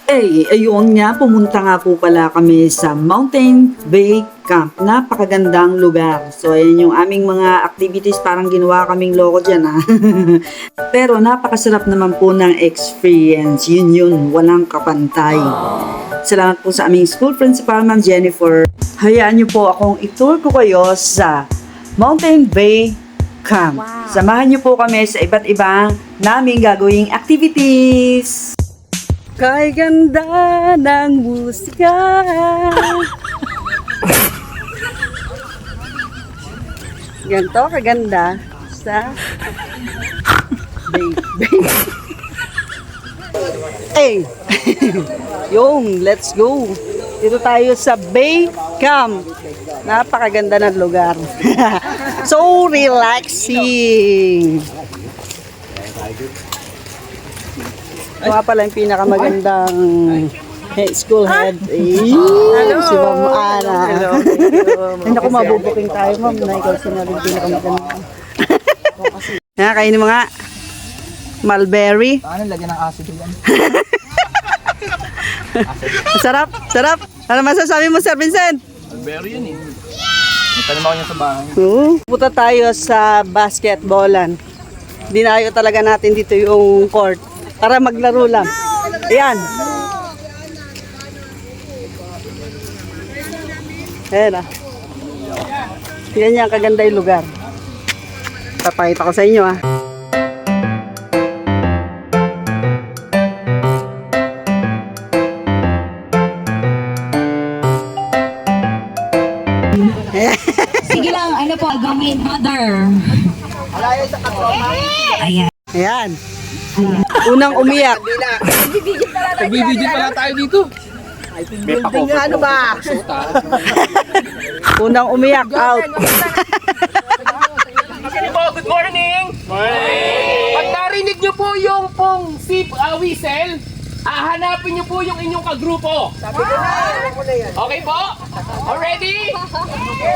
Ayun nga, pumunta nga po pala kami sa Mountain Bay Camp. Napakagandang lugar. So, ayan yung aming mga activities. Parang ginawa kaming loko dyan, ha? Pero napakasarap naman po ng experience. Yun, walang kapantay. Salamat po sa aming school principal, Ma'am Jennifer. Hayaan niyo po akong itour ko kayo sa Mountain Bay Camp. Wow. Samahan niyo po kami sa iba't ibang naming gagawing activities. Kay ganda ng musika. Ganto kaganda sa Bay. Yung, let's go. Dito tayo sa Bay Camp. Napakaganda ng lugar. So relaxing. Ito nga pala yung pinakamagandang school head. Hello! Si Ma'am Ana. Hello. Hindi ako mabubuking tayo, Ma'am. Na ikaw sinabi yung pinakamaganda. Kainin mo nga. Mulberry. Ano, lagyan ng acid yan? Sarap. Ano masasabi mo, Sir Vincent? Mulberry yan eh. Nagtanim ako niya sa bahay. Punta tayo sa basketballan. Dinayo talaga natin dito yung court. Para maglaro lang. Ayan. Ayan ah. Yan yung kaganda yung lugar. Papakita ko sa inyo ah. Sige lang, ano po, gawin, mother. Ayan. Ayan. Unang umiyak. Nagbibidyo pala tayo dito. Building ano ba? Unang umiyak, out. Good morning! Pag narinig nyo po yung pong whistle, hanapin nyo po yung inyong kagrupo. Okay po? Already? Ready?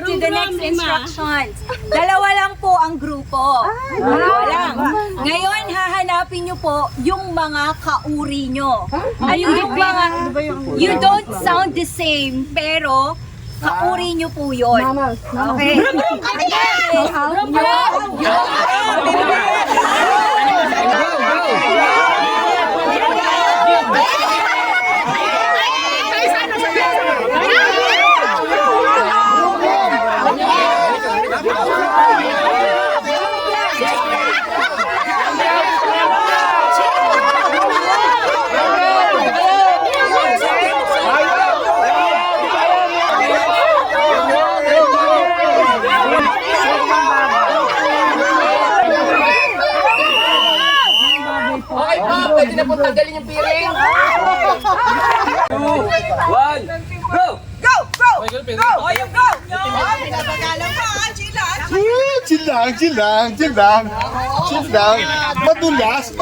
To the next instructions. Dalawa lang po ang grupo. Dalawa lang. Ngayon, hahanapin nyo po yung mga kauri nyo. Ayun yung mga, you don't sound the same, pero kauri nyo po yun. Okay? Pwede na po tanggalin yung piring. 2, 1, go! Go! Go! Go! Oh, you go! Pinapagalang ka, Chill lang. Madulas.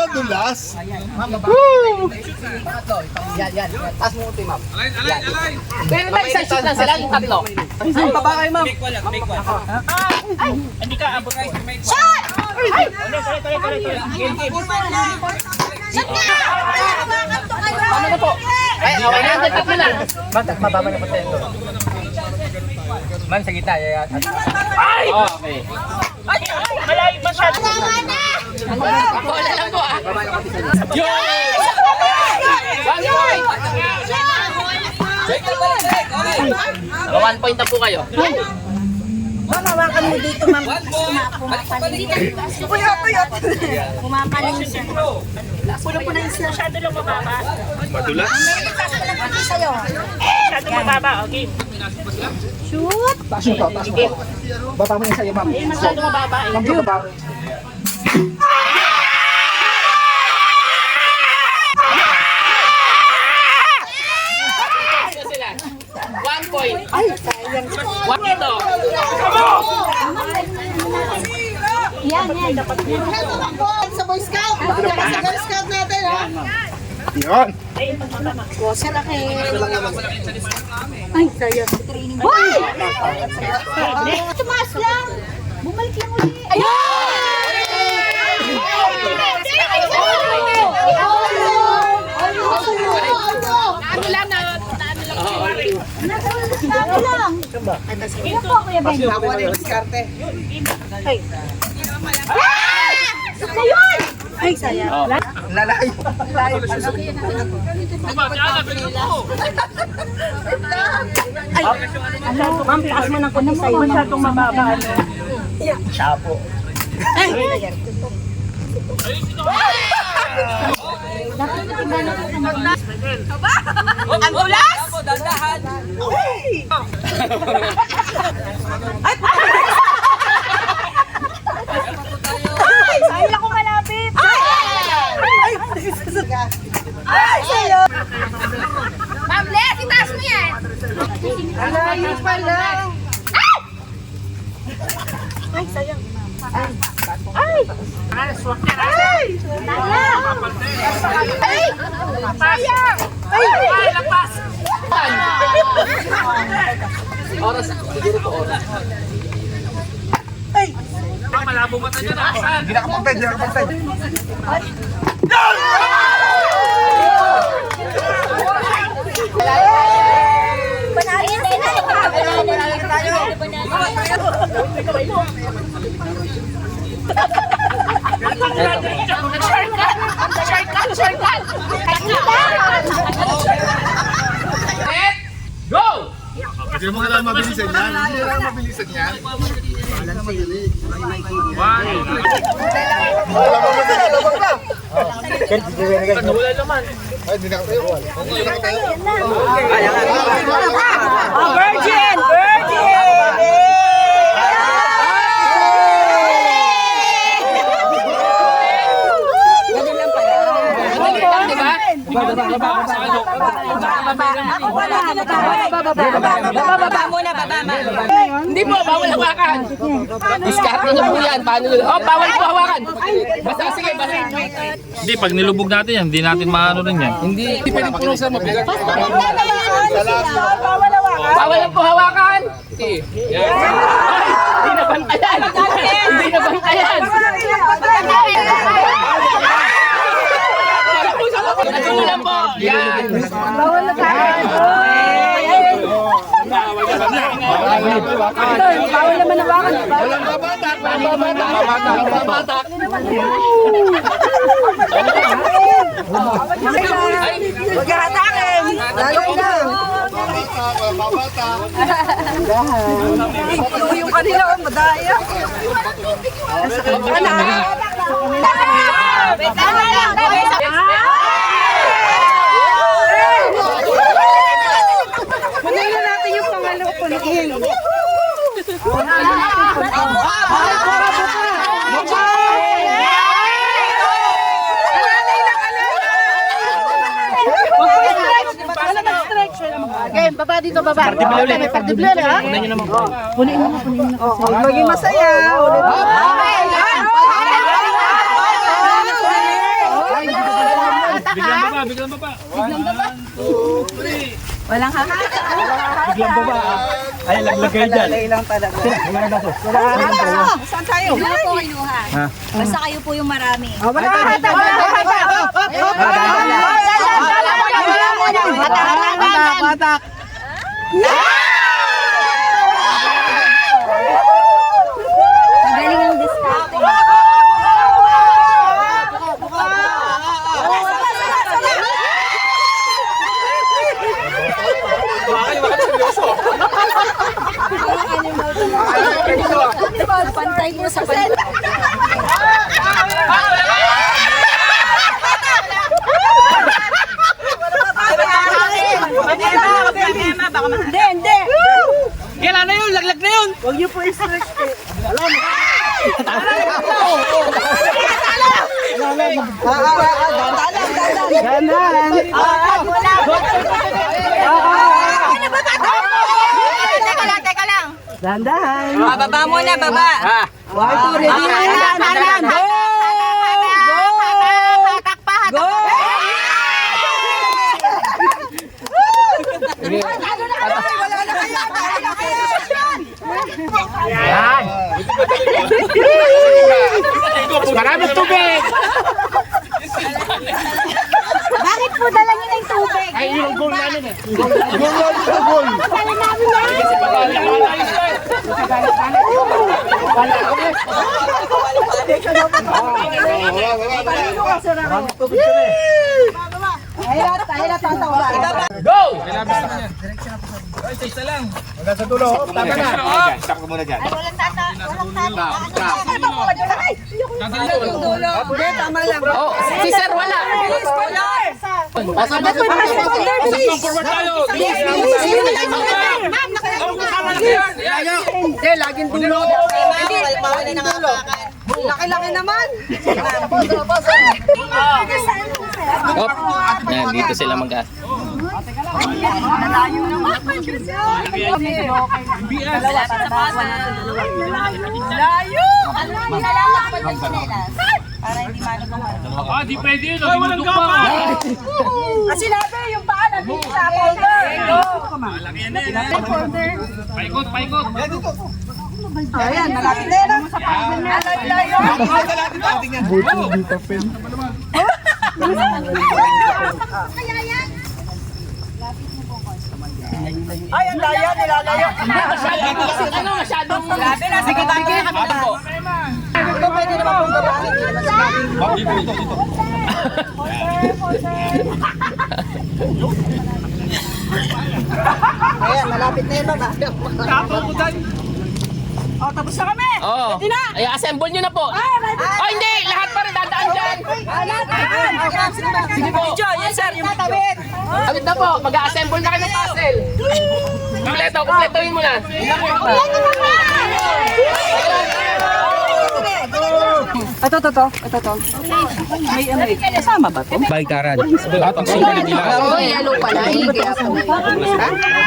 Yan. Taas mo ito, ma'am. Pero na isang shoot lang sila, yung tatlo. Ang baba kayo, ma'am. Make one. Ay! Hindi ka abot kayo. Shot! Ay! Shot na! Tama na po. Ay, okay na. Tatlo na. Mababa na po tayo. Ma'am, sa gitna. Ay! Okay. Malayo masyado. Wala lang po ah. Yun! 1 point na po kayo. Mamawakan mo dito, ma'am. Pumapaling siya. Pulo po na yung siya. Masyado lang mababa. Madulas. Sa'yo. Masyado mababa. Okay. Shoot! Baba mo yung sa'yo, ma'am. Masyado mababa. Sila. 1 point. Ay, sayang. 1 ito. Yan, yan. Sa Boy Scout. Sa Girl Scout natin, ha? Yun. Sa laki. Ay, sayang. Hoy! Tumaas lang. Bumalik lang ulit. Dami lang. Ito po, Kuya Ben. Ako na yung diskarte. Ayun! Ay, sayang. Lalayo. Ma'am, taas mo ng kundi sa'yo. Masyadong mababa. Chapo. Ang tulas! Ay, ako malapit! Ay, sa'yo! Ma'am Les, itaas mo yan! Alayo pala. Ay, sayang. Ay! Ay! Ay! Sayang! Ay, lapas! Oras. Siguro po oras. Malabo mata niya na. Hindi nakapagped, hindi nakapagped. Banana tayo! Shortcut! Go! Hindi mo kailangan mabilisan yan. Hindi kailangan mabilisan yan. Wala naman. Ay, hindi nakatayo. Hindi nakatayo. Virgin! Virgin! Baba muna, baba muna. Hindi po, bawal hawakan. Diskarte niyo po yan. Paano nyo? Oh, bawal po hawakan. Basta, sige, basta. Hindi, pag nilubog natin yan, hindi natin maano rin yan. Hindi pwedeng puno sa mabigat. Bawal lang po hawakan. Yan. Ay, hindi na bantayan. Hindi na bantayan. Ano lang po. Yan. Bawal na tayo. Bawal naman hawakan. Walang babatak. Walang babatak. Huwag hatakin. Lalo na. Walang babatak. Yung kanila, madaya. Tama lang. Manila natin yung pangalo ko ng ihing. Okay, baba dito, baba. May partible ulit, ha? Maging masaya. Biglang baba. Walang haka. Biglang baba. Ay, laglag kayo dyan. Saan tayo? Hindi na po kinuha. Basta kayo po yung marami. Batak! malaglag na yun. Huwag niyo po i-stretch eh. Teka lang. Dandahan. Baba muna, baba. Ready na yan. Dandahan. Go! Go! Go! Maraming tubig. Bakit po dala niyo ng tubig? Ay, yung goal namin eh. Dala namin yan. Go! Hanggang sa dulo, tama na. Stop ka muna dyan. Oh, si Sir wala. Forward tayo. Hindi, laging dulo. Laki-laki naman. Yan, dito sila mag-as. Layo! Nilalakad ng sinelas. Para hindi malubong. Di pwede yun. Nagduduk pa. Kasi sinabi yung paa nandito sa folder. Paikot, paikot. Ayan, malapit na yan. Layo! Kaya yan? Ay, ang daya, nilalayo. Ano, masyadong... Grabe na, sige, sige. Ito pwede naman pong gabahin. Ayan, malapit na yan, baba. Oh, tapos na kami. Oo. Ay, assemble nyo na po. Oh, hindi. Lahat pa rin dadaan dyan. Sige po. Yes, sir, yung tatawid. Kawit na po. Mag-a-assemble na kayo ng puzzle. Kompleto, kompletohin mo na. Ito. May ano eh. Kasama ba to? Baikaran. Batang sumali nila. Yellow pala.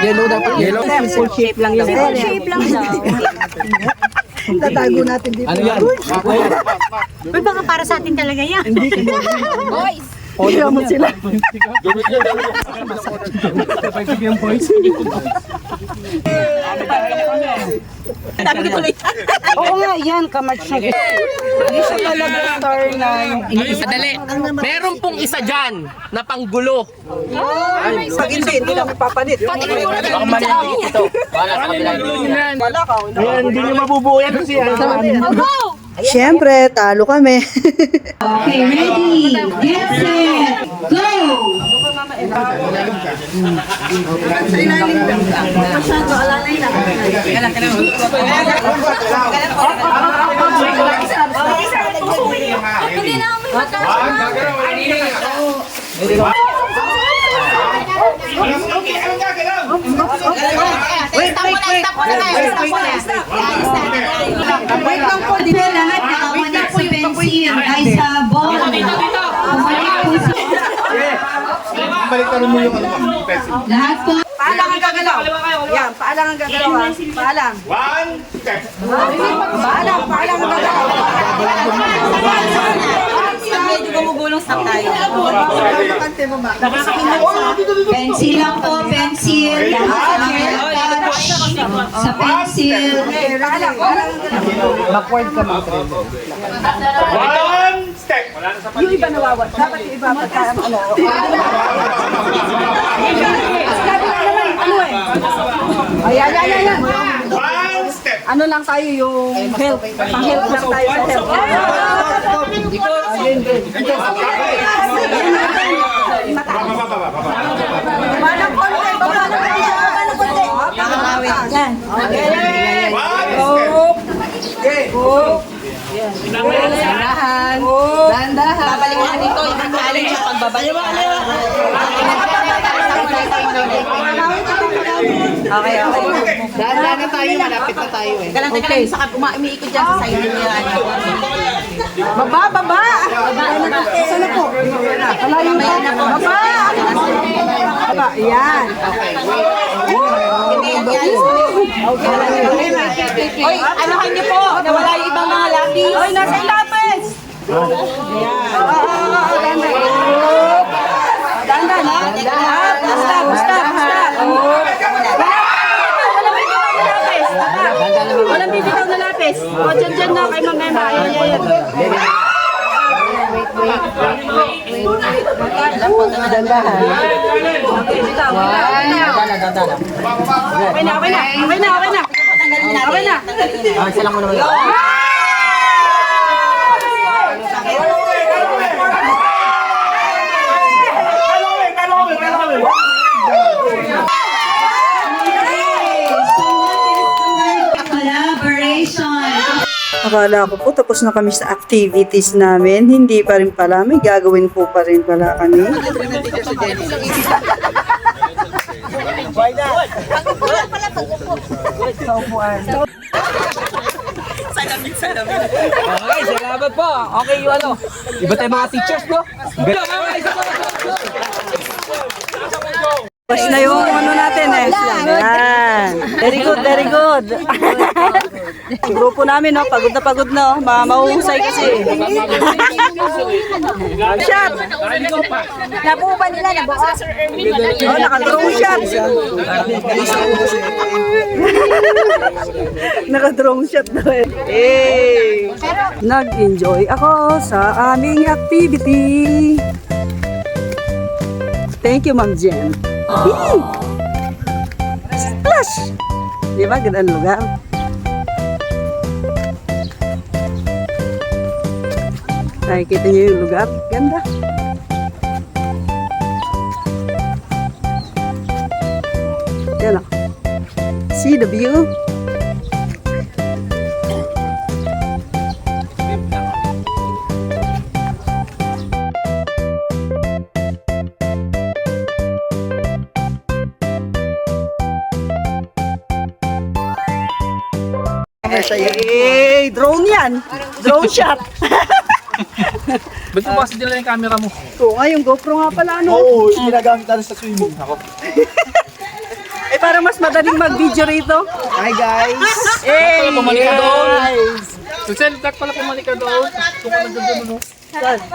Yellow dapat. Yellow. Full shape lang yun. Full shape lang daw. Tatago natin dito. Ano yan? Uy, baka para sa atin talaga yan. Boys! Kaya mo sila. Oo nga, yan. Kamarch na. Hindi siya talaga star na yung Madali. Meron pong isa dyan na panggulo. pag hindi namin papalit. Baka maliliit ito. Wala sa kabila. Wala ka. Hindi nyo mabubuo yan kasi Go! Siyempre, talo kami. Okay, ready, get set, go! Hindi na kami matapos. Wait lang po, di ba lahat nakawanak si Pencil ay sa ball. Bumalik po si... balik mo yung ano, pencil. Lahat po. Paalang ang gagalaw. Yan, paalang ang gagalaw. Paalang. One step. Paalang ang gagalaw. Medyo gumugulong sa tayo. Kante mo ba? Pencil lang po, pencil. Lahat ng touch sa pencil. Paalang ang gagalaw. One step. Yung iba nawawat. Dapat yung iba pagka ano. Ayan. One step. Ano lang tayo yung help. Pang-help lang tayo sa help. Balang konti. Balang konti. Yan. Okay. Dahan. Dahan. Babalik na dito, ibang challenge yung pagbabalik. Okay, okay. Dahan-dahan na tayo, malapit na tayo eh. Okay. Umiikot dyan sa side niya. Baba, baba! Saan na po? Malayo na. Baba! Baba, yan. Oy, anuhan niyo po, nawala yung ibang mga lapis. Oy, nasa yung lapis! Dandan, ha? Basta, basta, basta. Walang bibitaw na lapis. O, dyan na kay Ma'am Emma. Ayan. Okay na, okay na. Okay na, okay na. Okay na. Isa lang mo naman. Collaboration. Akala ko po tapos na kami sa activities namin. Hindi pa rin pala. May gagawin po pa rin pala kami. Okay, salamat po. Okay yung ano. Iba tayo mga teachers, no? Tapos na yung ano natin eh. Yan. Very good, very good. Yung grupo namin, no, pagod na, no. Mahuhusay kasi. Shot! Nabuba nila, nabuka. Oh, naka-drone shot. Naka-drone shot daw eh. Hey! Nag-enjoy ako sa aming activity. Thank you, Ma'am Jen. Splash! Di ba? Gandang lugar. Nakikita niyo yung lugar? Ganda. Yan o. See the view? Hey, drone yan. Drone shot. Ba't mo kasi dinala yung camera mo? Ito nga, yung GoPro nga pala, ano? Oo, ginagamit natin sa swimming. Ako. Eh, para mas madaling mag-video rito. Hi guys! Hey, Pumalik ka doon. guys. Suseltak pala pumalik ka doon. Kung ano doon, ano?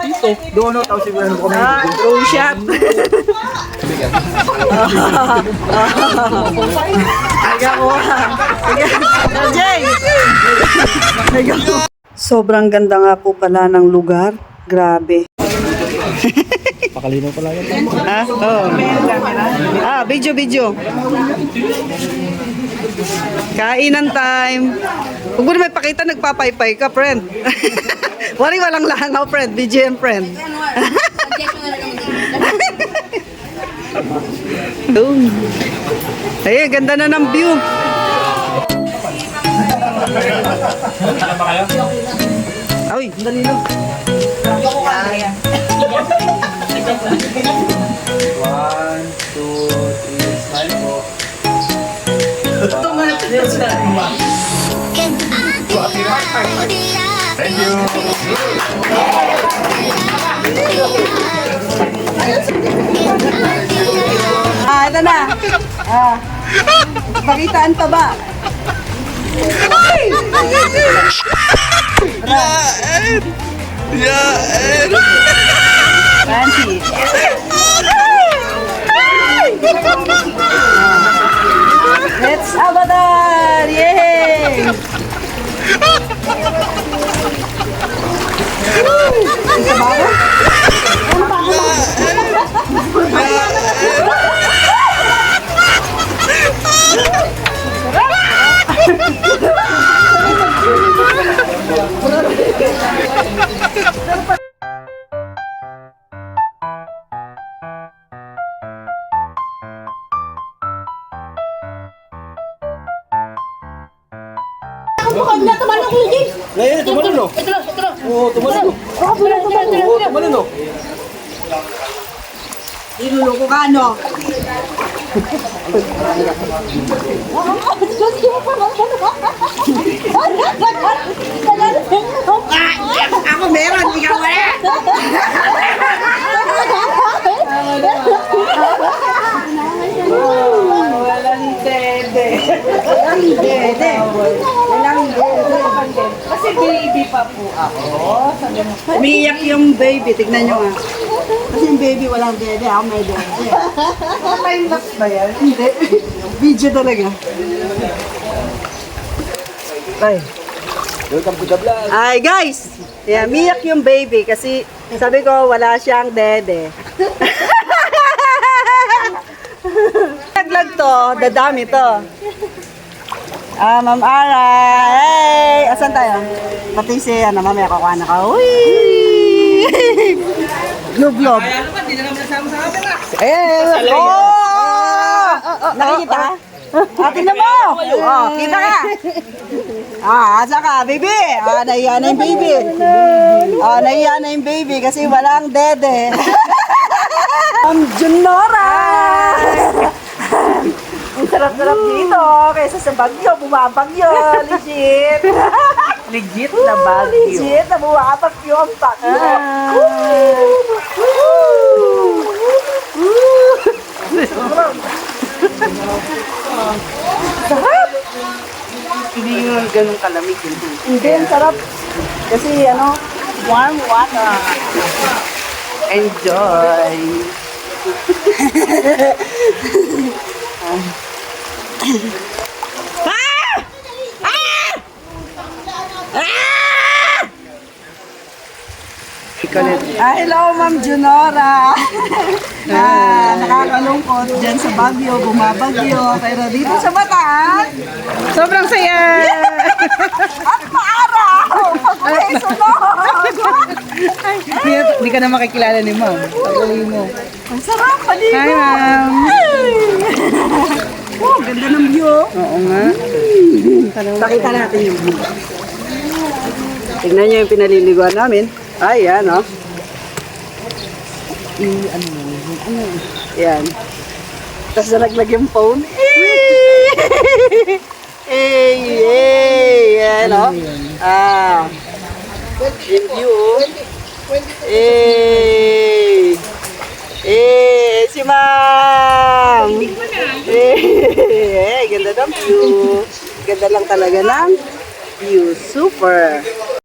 Dito. Doon, no, tapos yung ano kami. Drone shot. Sobrang ganda nga po pala ng lugar. Grabe. Pakalinaw pala yan. Video. Kainan time. Huwag mo naman pakita, nagpapaypay ka, friend. Walang langaw, friend. BGM, friend. Ay, ganda na ng view. Ay, dali lang. Thank you! Ito na. Pakitaan pa ba? Fancy. Let's Avatar! Yay! Ngayon, tumalun, no? Oo, tumalun, no? Oo, tumalun, no? Niluloko ka, no? Ako meron, ikaw wala. Walang dede. Dede. Walang dede. Kasi baby pa po ako. Umiiyak yung baby, tignan nyo nga. Kasi yung baby walang dede, ako may dede. Time lapse ba yan? Hindi. Video talaga. Ay. Welcome to the vlog. Ay guys! Yeah, umiiyak yung baby kasi sabi ko wala siyang dede. Naglag to, dadami to. Ma'am Ara, hey! Asan tayo? Pati si, mamaya kukuha na ka. Uy! Glob-glob. Ano ba, di na naman nasama sa camera. Eh, oh! Nakikita ka? Tingnan mo! Oh, kita ka! Asa ka, baby? Nahiya na yung baby. Nahiya na yung baby kasi walang dede. Junora! Ang sarap-sarap dito kaysa sa Bagyo, bumabagyo. Legit. Legit na bagyo. Legit na bumabagyo ang Bagyo. Sarap! Hindi yun ganun kalamig. Hindi, ang sarap. Kasi warm water. Enjoy. Hello, Ma'am Junora. Nakakalungkot dyan sa Baguio, bumabagyo. Pero dito sa Bataan, Sobrang saya! at maaraw! Pag-uwi, sunod! Hindi ka na makikilala ni ma'am. Pag-uwi mo. Ang sarap, paligo! Hi, ma'am! Oh, ganda ng view. Oo nga. Pakita natin yung view. Tignan nyo yung pinaliliguan namin. Ay, yan, oh. Yan. Tapos nalaglag yung phone. Yan, oh. Yung view, oh. Si Ma'am. Ganda ng view. Ganda lang talaga ng view. Super.